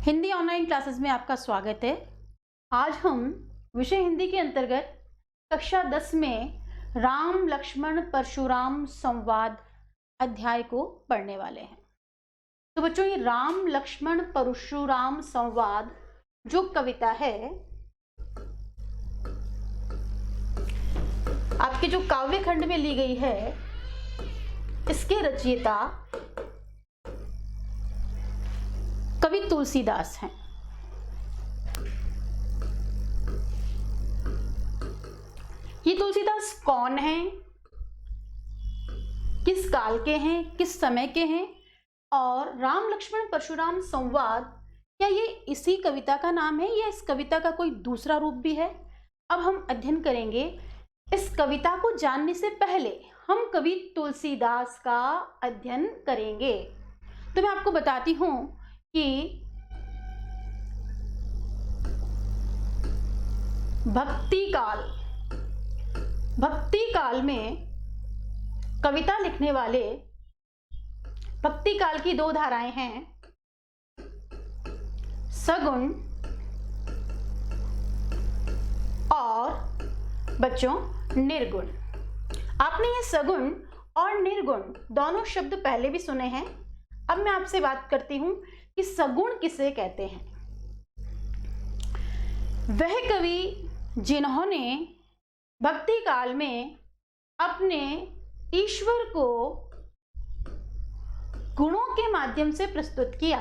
Hindi online classes में आपका स्वागत है। आज हम विषय हिंदी के अंतर्गत कक्षा 10 में राम लक्ष्मण परशुराम संवाद अध्याय को पढ़ने वाले हैं। तो बच्चों, ये राम लक्ष्मण परशुराम संवाद जो कविता है, आपके जो काव्य खंड में ली गई है, इसके रचयिता कवि तुलसीदास हैं। ये तुलसीदास कौन हैं, किस काल के हैं, किस समय के हैं, और राम लक्ष्मण परशुराम संवाद क्या ये इसी कविता का नाम है या इस कविता का कोई दूसरा रूप भी है? अब हम अध्ययन करेंगे। इस कविता को जानने से पहले हम कवि तुलसीदास का अध्ययन करेंगे। तो मैं आपको बताती हूं कि भक्ति काल में कविता लिखने वाले, भक्ति काल की दो धाराएं हैं, सगुण और बच्चों निर्गुण। आपने ये सगुण और निर्गुण दोनों शब्द पहले भी सुने हैं। अब मैं आपसे बात करती हूं कि सगुण किसे कहते हैं। वह कवि जिन्होंने भक्ति काल में अपने ईश्वर को गुणों के माध्यम से प्रस्तुत किया,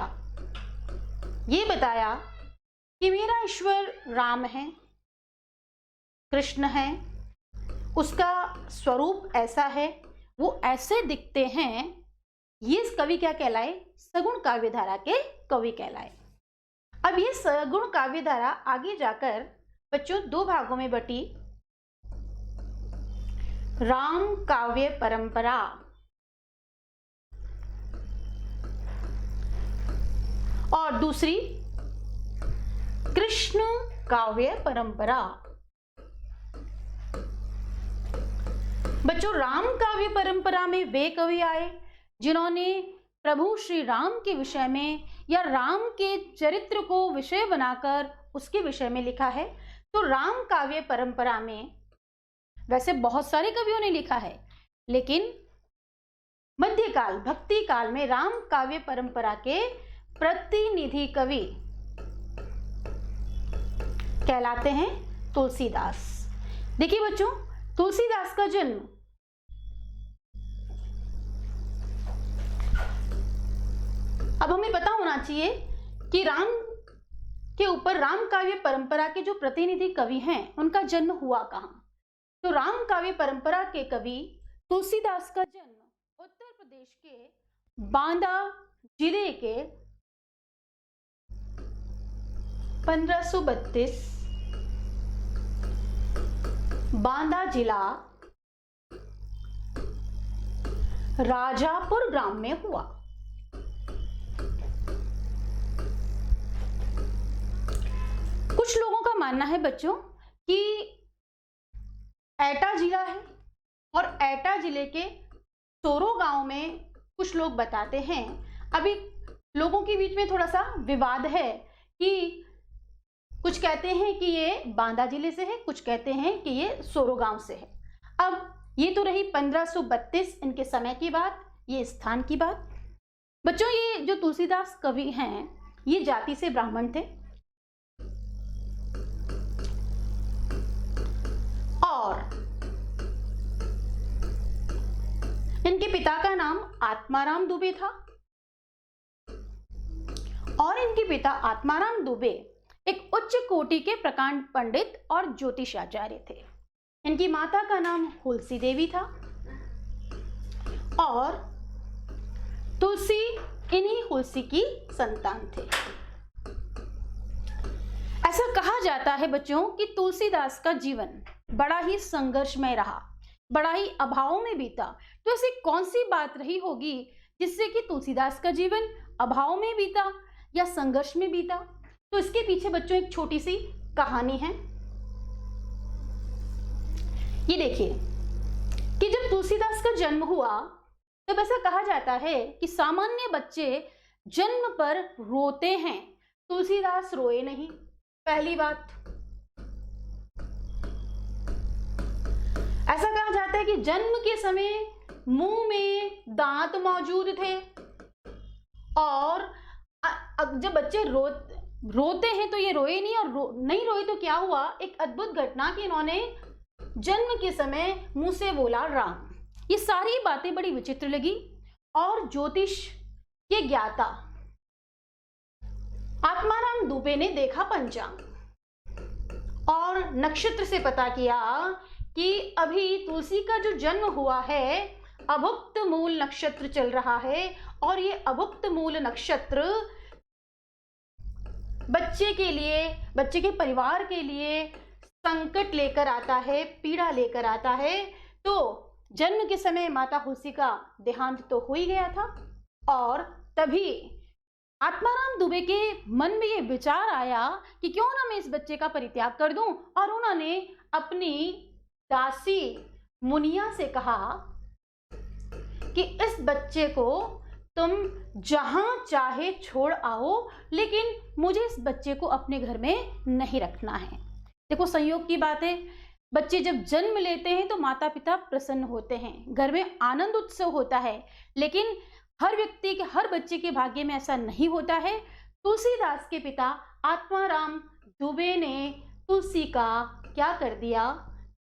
ये बताया कि मेरा ईश्वर राम है, कृष्ण है, उसका स्वरूप ऐसा है, वो ऐसे दिखते हैं। ये कवि क्या कहलाए? सगुण काव्यधारा के कवि कहलाए। अब ये सगुण काव्यधारा आगे जाकर बच्चों दो भागों में बटी। राम काव्य परंपरा और दूसरी कृष्ण काव्य परंपरा। बच्चों, राम काव्य परंपरा में वे कवि आए जिन्होंने प्रभु श्री राम के विषय में या राम के चरित्र को विषय बनाकर उसके विषय में लिखा है। तो राम काव्य परंपरा में वैसे बहुत सारे कवियों ने लिखा है, लेकिन मध्यकाल भक्ति काल में राम काव्य परंपरा के प्रतिनिधि कवि कहलाते हैं तुलसीदास। देखिए बच्चों, तुलसीदास का जन्म अब हमें पता होना चाहिए कि राम के ऊपर राम काव्य परंपरा के जो प्रतिनिधि कवि हैं उनका जन्म हुआ कहां। तो राम काव्य परंपरा के कवि तुलसीदास का जन्म उत्तर प्रदेश के बांदा जिले के 1532 बांदा जिला राजापुर ग्राम में हुआ। कुछ लोगों का मानना है बच्चों कि एटा जिला है, और एटा जिले के सोरो गांव में कुछ लोग बताते हैं। अभी लोगों के बीच में थोड़ा सा विवाद है कि कुछ कहते हैं कि ये बांदा जिले से है, कुछ कहते हैं कि ये सोरो गांव से है। अब ये तो रही 1532 इनके समय की बात, ये स्थान की बात। बच्चों, ये जो तुलसीदास कवि हैं ये जाति से ब्राह्मण थे, और इनके पिता का नाम आत्माराम दुबे था, और इनके पिता आत्माराम दुबे एक उच्च कोटि के प्रकांड पंडित और ज्योतिषाचार्य थे। इनकी माता का नाम हुलसी देवी था, और तुलसी इन्हीं हुलसी की संतान थे। ऐसा कहा जाता है बच्चों कि तुलसीदास का जीवन बड़ा ही संघर्षमय रहा, बड़ा ही अभाव में बीता। तो ऐसी कौन सी बात रही होगी जिससे कि तुलसीदास का जीवन अभाव में बीता या संघर्ष में बीता? तो इसके पीछे बच्चों एक छोटी सी कहानी है। ये देखिए कि जब तुलसीदास का जन्म हुआ तब ऐसा कहा जाता है कि सामान्य बच्चे जन्म पर रोते हैं, तुलसीदास रोए नहीं, पहली बात। ऐसा कहा जाता है कि जन्म के समय मुंह में दांत मौजूद थे, और जब बच्चे रोते हैं तो ये रोए नहीं, और नहीं रोए तो क्या हुआ, एक अद्भुत घटना कि इन्होंने जन्म के समय मुंह से बोला राम। ये सारी बातें बड़ी विचित्र लगी, और ज्योतिष के ज्ञाता आत्माराम दुबे ने देखा पंचांग और नक्षत्र से पता किया कि अभी तुलसी का जो जन्म हुआ है अभुक्त मूल नक्षत्र चल रहा है, और ये अभुक्त मूल नक्षत्र बच्चे के लिए, बच्चे के परिवार के लिए संकट लेकर आता है, पीड़ा लेकर आता है। तो जन्म के समय माता तुलसी का देहांत तो हो ही गया था, और तभी आत्माराम दुबे के मन में ये विचार आया कि क्यों ना मैं इस बच्चे का परित्याग कर दूं, और उन्होंने अपनी दासी मुनिया से कहा कि इस बच्चे को तुम जहां चाहे छोड़ आओ, लेकिन मुझे इस बच्चे को अपने घर में नहीं रखना है। देखो संयोग की बात है, बच्चे जब जन्म लेते हैं तो माता पिता प्रसन्न होते हैं, घर में आनंद उत्सव होता है, लेकिन हर व्यक्ति के, हर बच्चे के भाग्य में ऐसा नहीं होता है। तुलसीदास के पिता आत्माराम दुबे ने तुलसी का क्या कर दिया,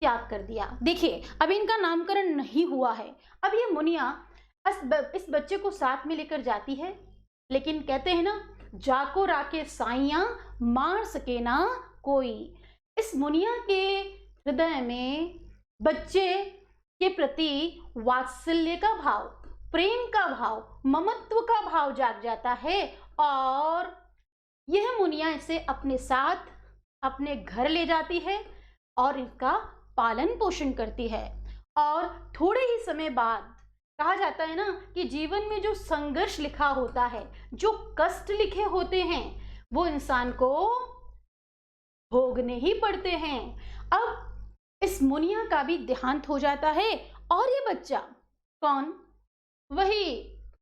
त्याग कर दिया। देखिए अब इनका नामकरण नहीं हुआ है, अब ये मुनिया इस बच्चे को साथ में लेकर जाती है, लेकिन कहते हैं ना, जाको राके साइया मार सके ना कोई। इस मुनिया के हृदय में बच्चे के प्रति वात्सल्य का भाव, प्रेम का भाव, ममत्व का भाव जाग जाता है, और यह मुनिया इसे अपने साथ अपने घर ले जाती है और इसका पालन पोषण करती है। और थोड़े ही समय बाद कहा जाता है ना कि जीवन में जो संघर्ष लिखा होता है, जो कष्ट लिखे होते हैं, वो इंसान को भोगने ही पड़ते हैं। अब इस मुनिया का भी देहांत हो जाता है, और ये बच्चा कौन, वही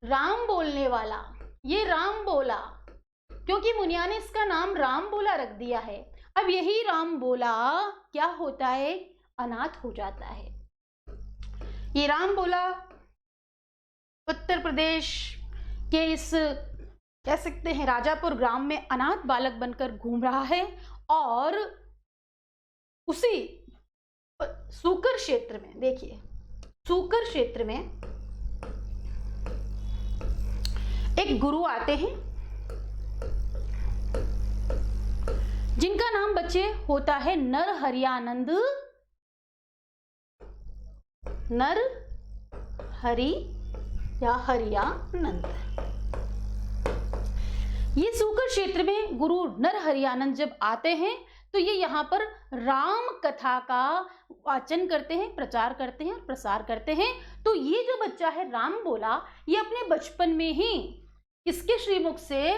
राम बोलने वाला, ये राम बोला, क्योंकि मुनिया ने इसका नाम राम बोला रख दिया है। अब यही राम बोला क्या होता है, अनाथ हो जाता है। ये राम बोला उत्तर प्रदेश के इस, कह सकते हैं, राजापुर ग्राम में अनाथ बालक बनकर घूम रहा है, और उसी सूकर क्षेत्र में, देखिए सूकर क्षेत्र में एक गुरु आते हैं जिनका नाम बच्चे होता है नरहरियानंद, नरहरि या हरियानंद। ये सूकर क्षेत्र में गुरु नरहरियानंद जब आते हैं तो ये यहाँ पर राम कथा का वाचन करते हैं, प्रचार करते हैं और प्रसार करते हैं। तो ये जो बच्चा है राम बोला, ये अपने बचपन में ही किसके श्रीमुख से,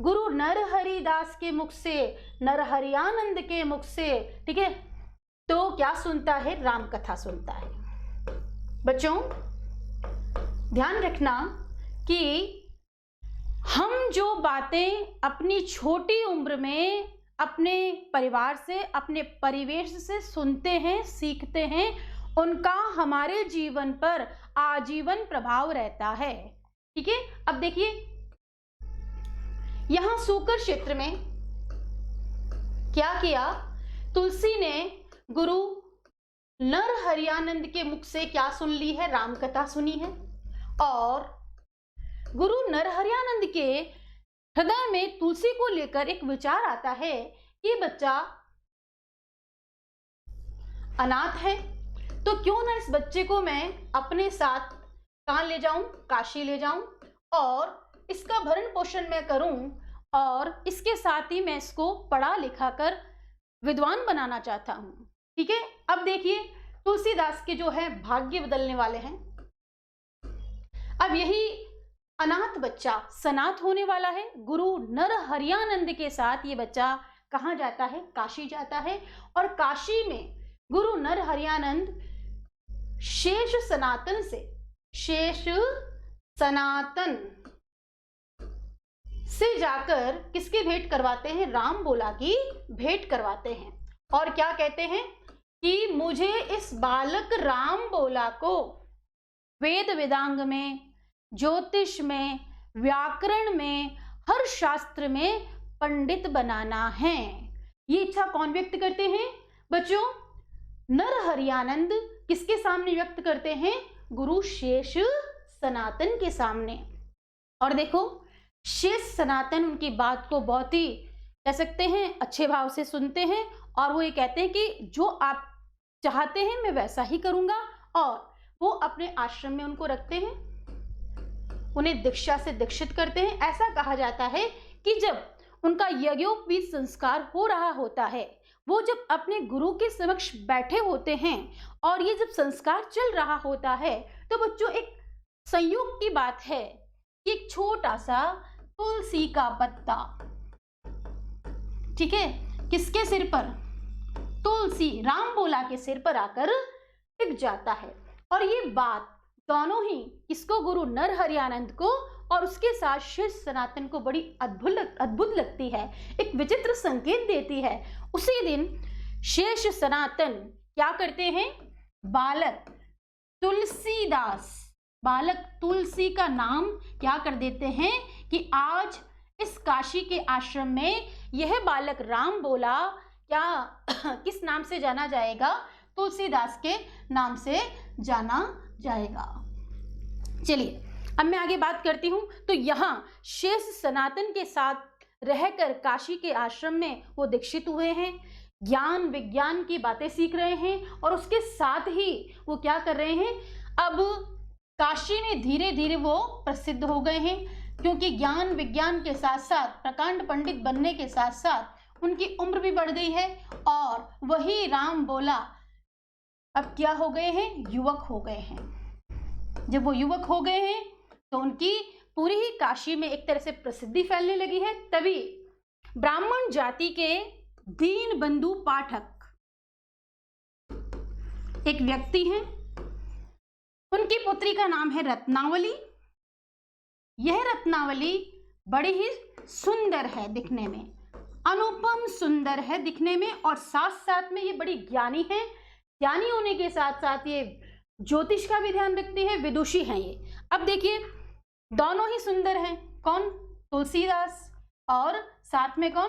गुरु नरहरिदास के मुख से, नरहरियानंद के मुख से, ठीक है, तो क्या सुनता है, राम कथा सुनता है। बच्चों ध्यान रखना कि हम जो बातें अपनी छोटी उम्र में अपने परिवार से, अपने परिवेश से सुनते हैं, सीखते हैं, उनका हमारे जीवन पर आजीवन प्रभाव रहता है। ठीक है, अब देखिए यहां सूकर क्षेत्र में क्या किया, तुलसी ने गुरु नरहरियानंद के मुख से क्या सुन ली है, राम कथा सुनी है, और गुरु नरहरियानंद के हृदय में तुलसी को लेकर एक विचार आता है कि बच्चा अनाथ है, तो क्यों ना इस बच्चे को मैं अपने साथ कहां ले जाऊं, काशी ले जाऊं, और इसका भरण पोषण मैं करूं, और इसके साथ ही मैं इसको पढ़ा लिखा कर विद्वान बनाना चाहता हूं। ठीक है, अब देखिए तुलसीदास के जो है भाग्य बदलने वाले हैं। अब यही अनाथ बच्चा सनाथ होने वाला है। गुरु नरहरियानंद के साथ ये बच्चा कहाँ जाता है, काशी जाता है, और काशी में गुरु नरहरियानंद शेष सनातन उससे जाकर किसकी भेंट करवाते हैं? राम बोला की भेंट करवाते हैं। और क्या कहते हैं कि मुझे इस बालक राम बोला को वेद वेदांग में, ज्योतिष में, व्याकरण में, हर शास्त्र में पंडित बनाना है। ये इच्छा कौन व्यक्त करते हैं बच्चों? नरहरियानंद किसके सामने व्यक्त करते हैं? गुरु शेष सनातन के सामने। और देखो, शेष सनातन उनकी बात को बहुत ही कह सकते हैं अच्छे भाव से सुनते हैं और वो ये कहते हैं कि जो आप चाहते हैं मैं वैसा ही करूंगा। और वो अपने आश्रम में उनको रखते हैं, उन्हें दीक्षा से दीक्षित करते हैं। ऐसा कहा जाता है कि जब उनका यज्ञोपवीत संस्कार हो रहा होता है, वो जब अपने गुरु के समक्ष बैठे होते हैं और ये जब संस्कार चल रहा होता है, तो बच्चों एक संयोग की बात है कि एक छोटा सा तुलसी का पत्ता, ठीक है, किसके सिर पर? तुलसी राम बोला के सिर पर आकर टिक जाता है। और ये बात दोनों ही किसको? गुरु नरहरियानंद को और उसके साथ शेष सनातन को बड़ी अद्भुत लगती है, एक विचित्र संकेत देती है। उसी दिन शेष सनातन क्या करते हैं? बालक तुलसी का नाम क्या कर देते हैं कि आज इस काशी के आश्रम में यह बालक राम बोला क्या किस नाम से जाना जाएगा? तुलसीदास के नाम से जाना जाएगा। चलिए अब मैं आगे बात करती हूँ। तो यहाँ शेष सनातन के साथ रहकर काशी के आश्रम में वो दीक्षित हुए हैं, ज्ञान विज्ञान की बातें सीख रहे हैं और उसके साथ ही वो क्या कर रहे हैं? अब काशी में धीरे धीरे वो प्रसिद्ध हो गए हैं, क्योंकि ज्ञान विज्ञान के साथ साथ प्रकांड पंडित बनने के साथ साथ उनकी उम्र भी बढ़ गई है और वही राम बोला अब क्या हो गए हैं? युवक हो गए हैं। जब वो युवक हो गए हैं तो उनकी पूरी ही काशी में एक तरह से प्रसिद्धि फैलने लगी है। तभी ब्राह्मण जाति के दीन बंधु पाठक एक व्यक्ति हैं, उनकी पुत्री का नाम है रत्नावली। यह रत्नावली बड़ी ही सुंदर है दिखने में, अनुपम सुंदर है दिखने में और साथ साथ में ये बड़ी ज्ञानी है। ज्ञानी होने के साथ साथ ये ज्योतिष का भी ध्यान रखती है, विदुषी हैं ये। अब देखिए दोनों ही सुंदर हैं। कौन? तुलसीदास और साथ में कौन?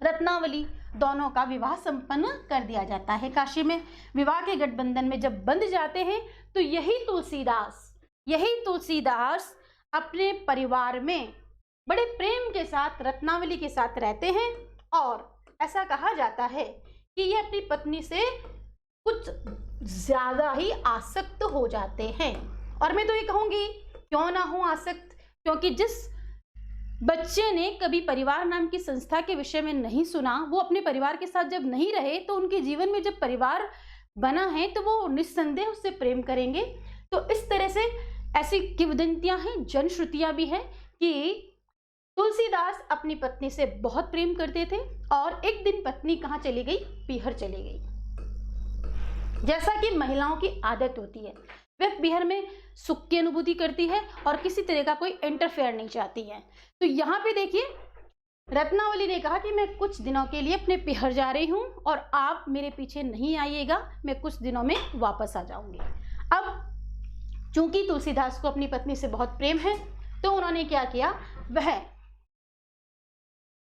रत्नावली। दोनों का विवाह संपन्न कर दिया जाता है काशी में। विवाह के गठबंधन में जब बंध जाते हैं तो यही तुलसीदास अपने परिवार में बड़े प्रेम के साथ रत्नावली के साथ रहते हैं और ऐसा कहा जाता है कि ये अपनी पत्नी से कुछ ज्यादा ही आसक्त हो जाते हैं। और मैं तो ये कहूंगी क्यों ना हो आसक्त, क्योंकि जिस बच्चे ने कभी परिवार नाम की संस्था के विषय में नहीं सुना, वो अपने परिवार के साथ जब नहीं रहे तो उनके जीवन में जब परिवार बना है तो वो निस्संदेह उससे प्रेम करेंगे। तो इस तरह से ऐसी किंवदंतियां हैं, जनश्रुतियां भी हैं कि तुलसीदास अपनी पत्नी से बहुत प्रेम करते थे और एक दिन पत्नी कहाँ चली गई? पीहर चली गई। जैसा कि महिलाओं की आदत होती है, वह पीहर में सुख की अनुभूति करती है और किसी तरह का कोई इंटरफेयर नहीं चाहती है। तो यहाँ पे देखिए रत्नावली ने कहा कि मैं कुछ दिनों के लिए अपने पीहर जा रही हूँ और आप मेरे पीछे नहीं आइएगा, मैं कुछ दिनों में वापस आ जाऊंगी। अब चूंकि तुलसीदास को अपनी पत्नी से बहुत प्रेम है तो उन्होंने क्या किया? वह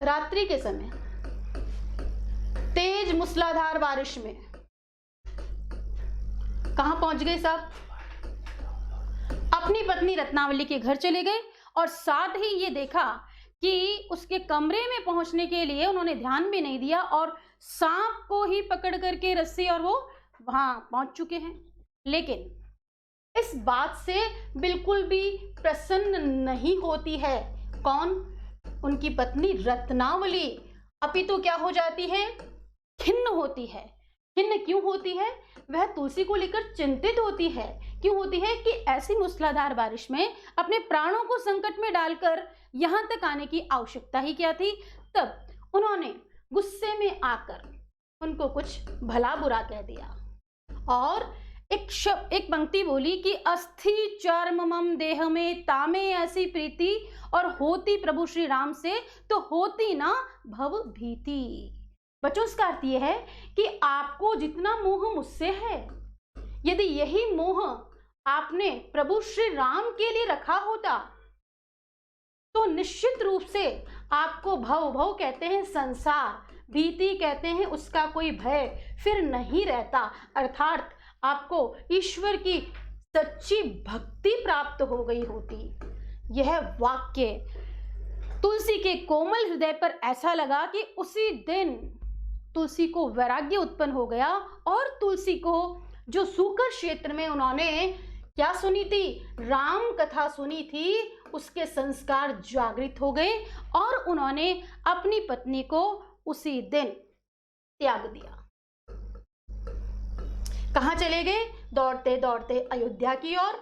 रात्रि के समय तेज मूसलाधार बारिश में कहां पहुंच गए साहब? अपनी पत्नी रत्नावली के घर चले गए और साथ ही ये देखा कि उसके कमरे में पहुंचने के लिए उन्होंने ध्यान भी नहीं दिया और सांप को ही पकड़ करके रस्सी और वो वहां पहुंच चुके हैं। लेकिन इस बात से बिल्कुल भी प्रसन्न नहीं होती है कौन? उनकी पत्नी रत्नावली। अपितु क्या हो जाती है? खिन्न होती है। खिन्न क्यों होती है? वह तुलसी को लेकर चिंतित होती है। क्यों होती है? कि ऐसी मूसलाधार बारिश में अपने प्राणों को संकट में डालकर यहां तक आने की आवश्यकता ही क्या थी? तब उन्होंने गुस्से में आकर उनको कुछ भला बुरा कह दिया और एक पंक्ति बोली कि अस्थि चर्म मम देह में तामे ऐसी प्रीति, और होती प्रभु श्री राम से तो होती ना भव भीति। बच्चों इसका अर्थ यह है कि आपको जितना मोह मुझसे है, यदि यही मोह आपने प्रभु श्री राम के लिए रखा होता तो निश्चित रूप से आपको भव, भव कहते हैं संसार, भीति कहते हैं उसका कोई भय फिर नहीं रहता, अर्थात आपको ईश्वर की सच्ची भक्ति प्राप्त हो गई होती। यह वाक्य तुलसी के कोमल हृदय पर ऐसा लगा कि उसी दिन तुलसी को वैराग्य उत्पन्न हो गया, और तुलसी को जो सूकर क्षेत्र में उन्होंने क्या सुनी थी, राम कथा सुनी थी, उसके संस्कार जागृत हो गए और उन्होंने अपनी पत्नी को उसी दिन त्याग दिया। कहाँ चले गए? दौड़ते दौड़ते अयोध्या की ओर।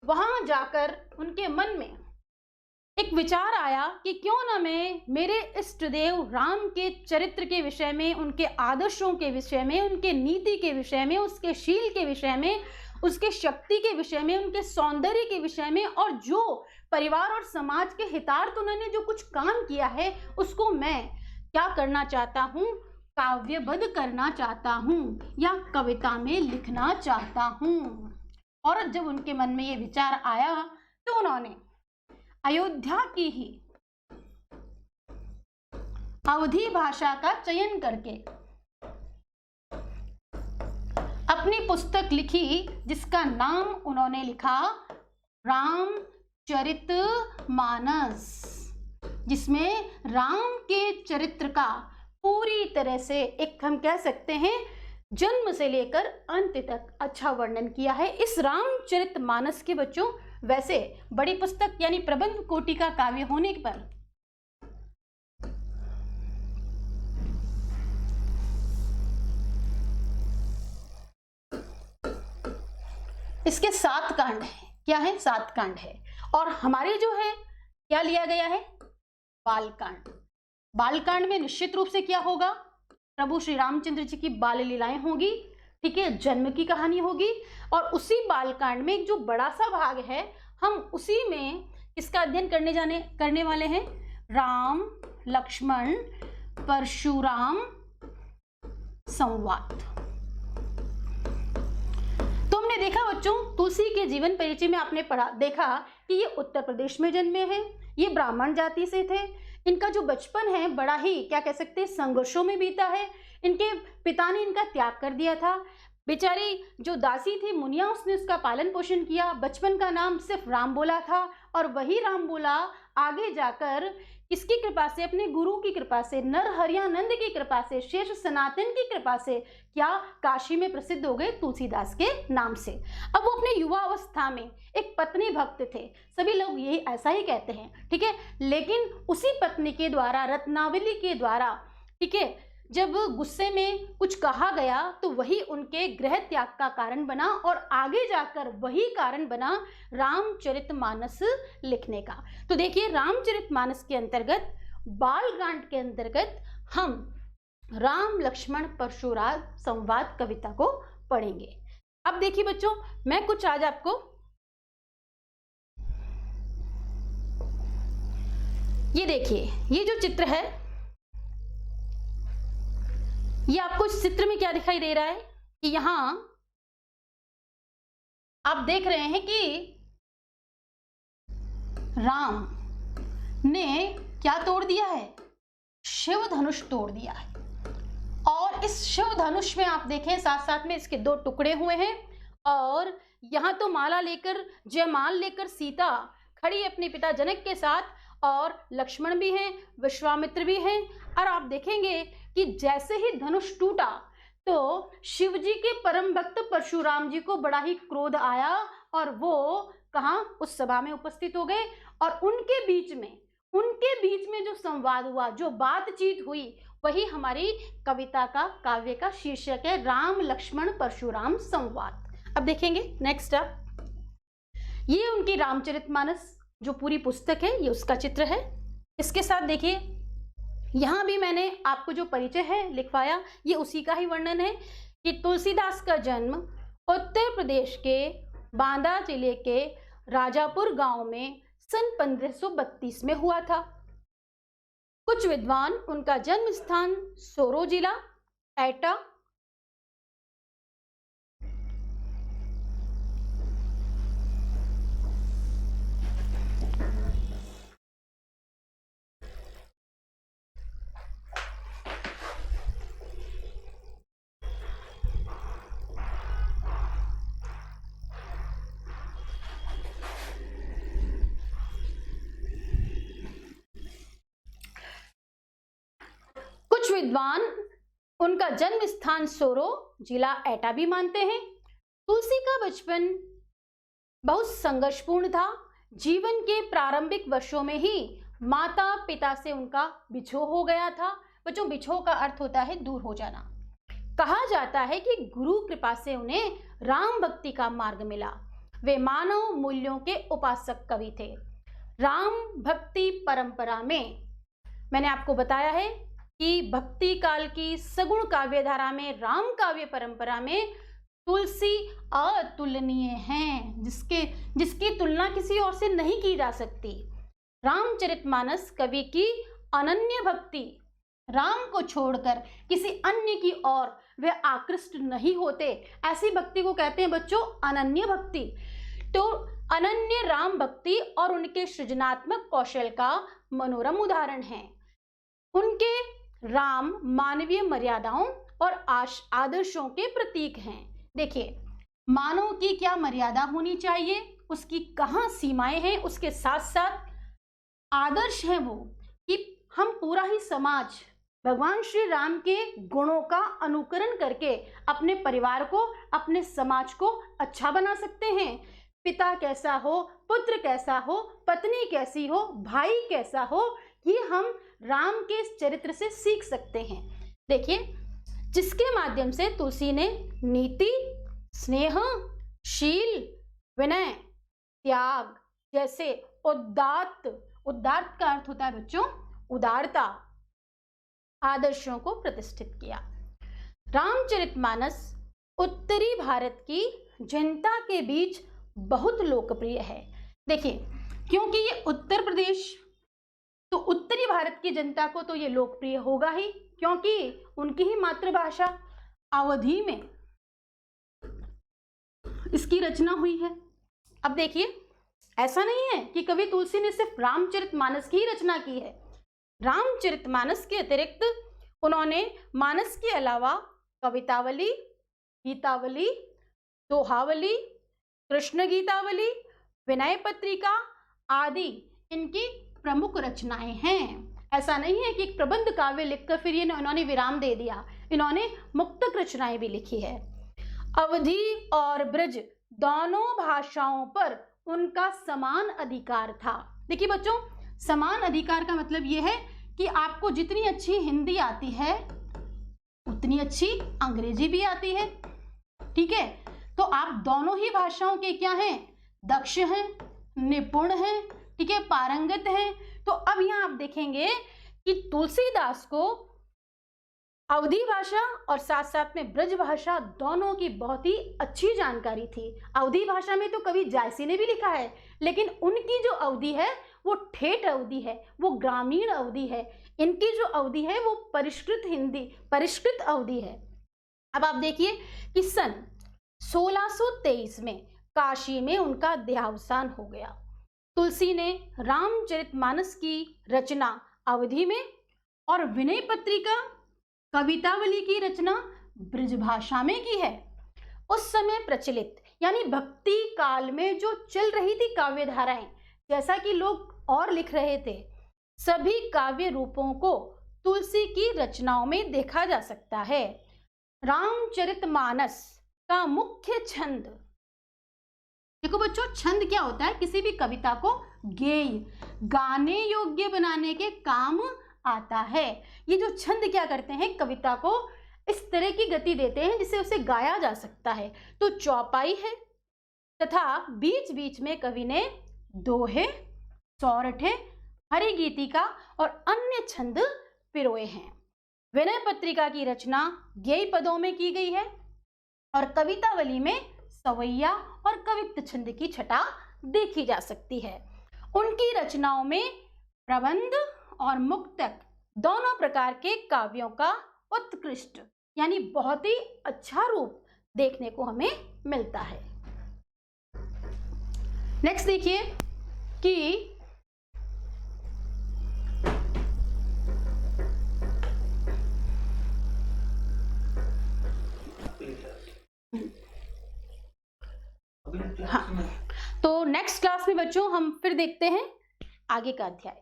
वहां जाकर उनके मन में एक विचार आया कि क्यों ना मैं मेरे इष्ट देव राम के चरित्र के विषय में, उनके आदर्शों के विषय में, उनके नीति के विषय में, उसके शील के विषय में, उसके शक्ति के विषय में, उनके सौंदर्य के विषय में, और जो परिवार और समाज के हितार्थ उन्होंने जो कुछ काम किया है उसको मैं क्या करना चाहता हूँ, काव्यबद्ध करना चाहता हूँ या कविता में लिखना चाहता हूँ। और जब उनके मन में ये विचार आया तो उन्होंने अयोध्या की ही अवधी भाषा का चयन करके अपनी पुस्तक लिखी, जिसका नाम उन्होंने लिखा रामचरितमानस, जिसमें राम के चरित्र का पूरी तरह से एक हम कह सकते हैं जन्म से लेकर अंत तक अच्छा वर्णन किया है। इस रामचरितमानस के बच्चों वैसे बड़ी पुस्तक यानी प्रबंध कोटि का काव्य होने पर इसके 7 कांड है। क्या है? 7 कांड है। और हमारे जो है क्या लिया गया है? बालकांड। बालकांड में निश्चित रूप से क्या होगा? प्रभु श्री रामचंद्र जी की बाल लीलाएं होगी, ठीक है, जन्म की कहानी होगी। और उसी बालकांड में एक जो बड़ा सा भाग है, हम उसी में इसका अध्ययन करने वाले हैं। राम लक्ष्मण परशुराम संवाद। तो हमने देखा बच्चों, तुलसी के जीवन परिचय में आपने देखा कि ये उत्तर प्रदेश में जन्मे हैं, ये ब्राह्मण जाति से थे। इनका जो बचपन है बड़ा ही क्या कह सकते हैं संघर्षों में बीता है। इनके पिता ने इनका त्याग कर दिया था। बेचारी जो दासी थी मुनिया, उसने उसका पालन पोषण किया। बचपन का नाम सिर्फ राम बोला था, और वही राम बोला आगे जाकर किसकी कृपा से? अपने गुरु की कृपा से, नर हरियानंद की कृपा से, शेष सनातन की कृपा से क्या काशी में प्रसिद्ध हो गए तुलसीदास के नाम से। अब वो अपने युवा अवस्था में एक पत्नी भक्त थे, सभी लोग यही ऐसा ही कहते हैं, ठीक है। लेकिन उसी पत्नी के द्वारा, रत्नावली के द्वारा, ठीक है, जब गुस्से में कुछ कहा गया तो वही उनके गृह त्याग का कारण बना, और आगे जाकर वही कारण बना रामचरितमानस लिखने का। तो देखिए, रामचरितमानस के अंतर्गत, बालकांड के अंतर्गत हम राम लक्ष्मण परशुराम संवाद कविता को पढ़ेंगे। अब देखिए बच्चों, मैं कुछ आज आपको ये देखिए, ये जो चित्र है, ये आपको इस चित्र में क्या दिखाई दे रहा है कि यहां आप देख रहे हैं कि राम ने क्या तोड़ दिया है? शिव धनुष तोड़ दिया है। और इस शिव धनुष में आप देखें साथ साथ में इसके 2 टुकड़े हुए हैं, और यहां तो माला लेकर, जयमाल लेकर सीता खड़ी अपने पिता जनक के साथ, और लक्ष्मण भी हैं, विश्वामित्र भी हैं। और आप देखेंगे कि जैसे ही धनुष टूटा तो शिव जी के परम भक्त परशुराम जी को बड़ा ही क्रोध आया, और वो कहाँ? उस सभा में उपस्थित हो गए। और उनके बीच में जो संवाद हुआ, जो बातचीत हुई, वही हमारी कविता का, काव्य का शीर्षक है, राम लक्ष्मण परशुराम संवाद। अब देखेंगे नेक्स्ट ये उनकी रामचरितमानस जो पूरी पुस्तक है, ये उसका चित्र है। इसके साथ देखिए, यहाँ भी मैंने आपको जो परिचय है लिखवाया, ये उसी का ही वर्णन है कि तुलसीदास का जन्म उत्तर प्रदेश के बांदा जिले के राजापुर गांव में सन 1532 में हुआ था। कुछ विद्वान उनका जन्म स्थान सोरो जिला एटा, कुछ विद्वान उनका जन्म स्थान सोरो जिला एटा भी मानते हैं। तुलसी का बचपन बहुत संघर्षपूर्ण था। जीवन के प्रारंभिक वर्षों में ही माता पिता से उनका बिछोह हो गया था। बच्चों, बिछोह का अर्थ होता है दूर हो जाना। कहा जाता है कि गुरु कृपा से उन्हें राम भक्ति का मार्ग मिला। वे मानव मूल्यों के उपासक कवि थे। राम भक्ति परंपरा में मैंने आपको बताया है कि भक्ति काल की सगुण काव्य धारा में राम काव्य परंपरा में तुलसी अतुलनीय हैं, जिसकी तुलना किसी और से नहीं की जा सकती। रामचरितमानस कवि की अनन्य भक्ति, राम को छोड़कर किसी अन्य की ओर वे आकृष्ट नहीं होते, ऐसी भक्ति को कहते हैं बच्चों अनन्य भक्ति। तो अनन्य राम भक्ति और उनके सृजनात्मक कौशल का मनोरम उदाहरण है। उनके राम मानवीय मर्यादाओं और आदर्शों के प्रतीक हैं। देखिए, मानव की क्या मर्यादा होनी चाहिए, उसकी कहाँ सीमाएं हैं, उसके साथ साथ आदर्श हैं वो कि हम पूरा ही समाज भगवान श्री राम के गुणों का अनुकरण करके अपने परिवार को, अपने समाज को अच्छा बना सकते हैं। पिता कैसा हो, पुत्र कैसा हो, पत्नी कैसी हो, भाई कैसा हो, ये हम राम के इस चरित्र से सीख सकते हैं। देखिए, जिसके माध्यम से तुलसी ने नीति, स्नेह, शील, विनय, त्याग जैसे उदात्त का अर्थ होता है बच्चों उदारता, आदर्शों को प्रतिष्ठित किया। रामचरितमानस उत्तरी भारत की जनता के बीच बहुत लोकप्रिय है। देखिए, क्योंकि ये उत्तर प्रदेश, तो उत्तरी भारत की जनता को तो ये लोकप्रिय होगा ही, क्योंकि उनकी ही मातृभाषा अवधी में इसकी रचना हुई है। अब देखिए, ऐसा नहीं है कि कवि तुलसी ने सिर्फ रामचरितमानस की ही रचना की है। रामचरितमानस के अतिरिक्त उन्होंने मानस के अलावा कवितावली, गीतावली, दोहावली, कृष्ण गीतावली, विनय पत्रिका आदि इनकी प्रमुख रचनाएं हैं। ऐसा नहीं है कि एक प्रबंध काव्य लिखकर फिर इन्होंने विराम दे दिया, इन्होंने मुक्तक रचनाएं भी लिखी है। अवधी और ब्रज दोनों भाषाओं पर उनका समान अधिकार था। देखिए बच्चों, समान अधिकार का मतलब यह है कि आपको जितनी अच्छी हिंदी आती है उतनी अच्छी अंग्रेजी भी आती है। ठीक है, तो आप दोनों ही भाषाओं के क्या हैं, दक्ष हैं, निपुण हैं, ठीक है, पारंगत हैं। तो अब यहाँ आप देखेंगे कि तुलसीदास को अवधी भाषा और साथ साथ में ब्रज भाषा दोनों की बहुत ही अच्छी जानकारी थी। अवधी भाषा में तो कवि जायसी ने भी लिखा है, लेकिन उनकी जो अवधि है वो ठेठ अवधि है, वो ग्रामीण अवधि है। इनकी जो अवधि है वो परिष्कृत अवधि है। अब आप देखिए कि सन 1623 में काशी में उनका देहावसान हो गया। तुलसी ने रामचरितमानस की रचना अवधी में और विनय पत्रिका कवितावली की रचना ब्रज भाषा में की है। उस समय प्रचलित यानी भक्ति काल में जो चल रही थी काव्य धाराएं, जैसा कि लोग और लिख रहे थे, सभी काव्य रूपों को तुलसी की रचनाओं में देखा जा सकता है। रामचरितमानस का मुख्य छंद, देखो बच्चों, छंद क्या होता है, किसी भी कविता को गेय गाने योग्य बनाने के काम आता है। ये जो छंद क्या करते हैं, कविता को इस तरह की गति देते हैं जिससे उसे गाया जा सकता है। तो चौपाई है तथा बीच बीच में कवि ने दोहे, सौरठे, हरिगीतिका और अन्य छंद पिरोए हैं। विनय पत्रिका की रचना गेय पदों में की गई है और कवितावली में सवैया और कवित्व छंद की छटा देखी जा सकती है। उनकी रचनाओं में प्रबंध और मुक्तक दोनों प्रकार के काव्यों का उत्कृष्ट यानी बहुत ही अच्छा रूप देखने को हमें मिलता है। नेक्स्ट देखिए कि हाँ, तो नेक्स्ट क्लास में बच्चों हम फिर देखते हैं आगे का अध्याय।